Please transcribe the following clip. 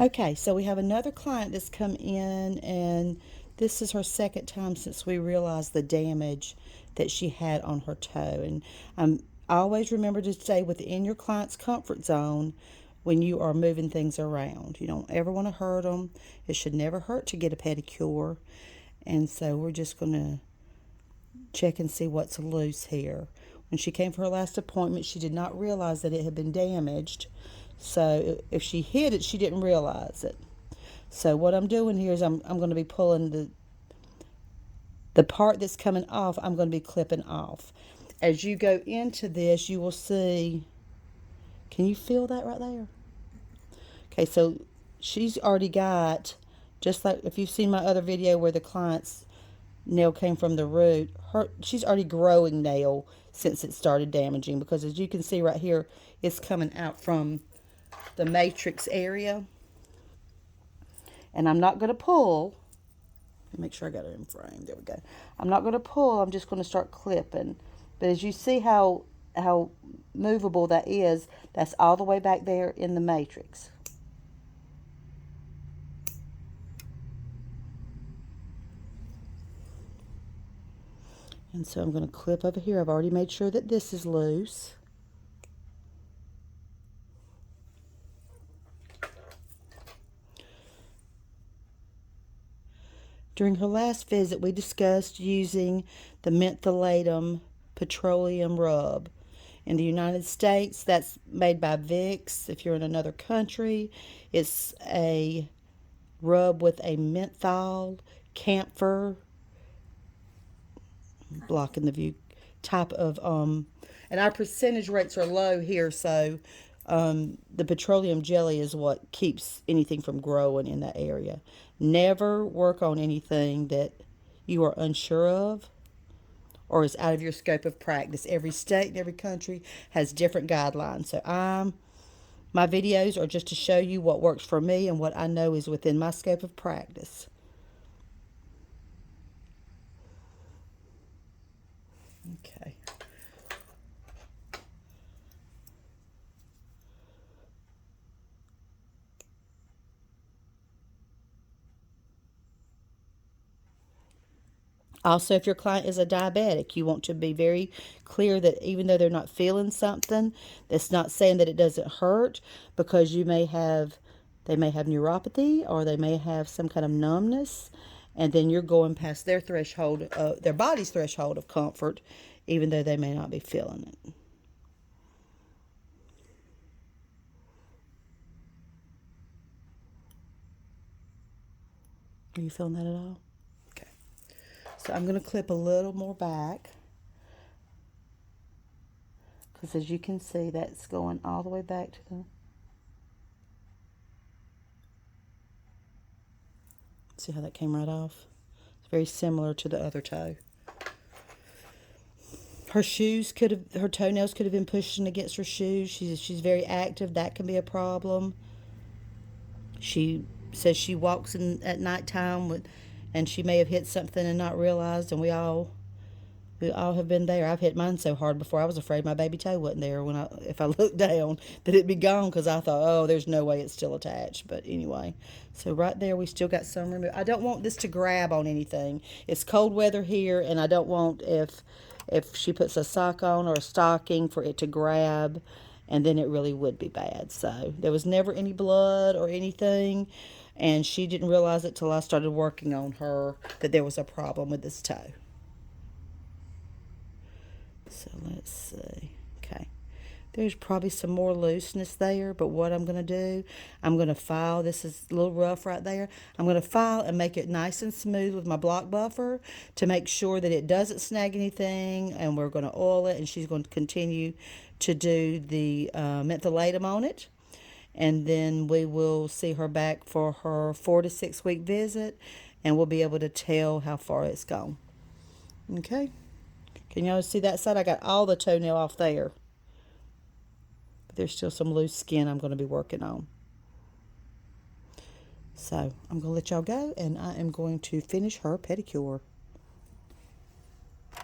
Okay, so we have another client that's come in, and this is her second time since we realized the damage that she had on her toe. And always remember to stay within your client's comfort zone when you are moving things around. You don't ever want to hurt them. It should never hurt to get a pedicure. And so we're just going to check and see what's loose here. When she came for her last appointment, she did not realize that it had been damaged. So if she hit it, she didn't realize it. So what I'm doing here is I'm going to be pulling the part that's coming off, I'm going to be clipping off. As you go into this, you will see, can you feel that right there? Okay, so she's already got, just like if you've seen my other video where the client's nail came from the root, she's already growing nail since it started damaging, because as you can see right here, it's coming out from the matrix area. And I'm not going to pull. Make sure I got it in frame. There we go. I'm not going to pull. I'm just going to start clipping. But as you see how movable that is, that's all the way back there in the matrix. And so I'm going to clip over here. I've already made sure that this is loose. During her last visit, we discussed using the mentholatum petroleum rub. In the United States, that's made by Vicks. If you're in another country, it's a rub with a menthol, camphor, blocking the view, type of, and our percentage rates are low here, so the petroleum jelly is what keeps anything from growing in that area. Never work on anything that you are unsure of or is out of your scope of practice. Every state and every country has different guidelines. So my videos are just to show you what works for me and what I know is within my scope of practice. Okay. Also, if your client is a diabetic, you want to be very clear that even though they're not feeling something, that's not saying that it doesn't hurt, because they may have neuropathy, or they may have some kind of numbness, and then you're going past their threshold, their body's threshold of comfort, even though they may not be feeling it. Are you feeling that at all? Okay. So I'm going to clip a little more back, because as you can see, that's going all the way back to the... See how that came right off? It's very similar to the other toe. Her toenails could have been pushing against her shoes. She's very active. That can be a problem. She says she walks at nighttime and she may have hit something and not realized. And we all have been there. I've hit mine so hard before, I was afraid my baby toe wasn't there if I looked down, that it'd be gone, because I thought, oh, there's no way it's still attached. But anyway, so right there we still got some removed. I don't want this to grab on anything. It's cold weather here, and I don't want, if she puts a sock on or a stocking, for it to grab, and then it really would be bad. So there was never any blood or anything, and she didn't realize it till I started working on her that there was a problem with this toe. So let's see. Okay. There's probably some more looseness there, but what I'm going to do, I'm going to file. This is a little rough right there. I'm going to file and make it nice and smooth with my block buffer to make sure that it doesn't snag anything, and we're going to oil it, and she's going to continue to do the mentholatum on it. And then we will see her back for her 4 to 6 week visit, and we'll be able to tell how far it's gone. Okay. Can y'all see that side? I got all the toenail off there. But there's still some loose skin I'm going to be working on. So I'm going to let y'all go, and I am going to finish her pedicure.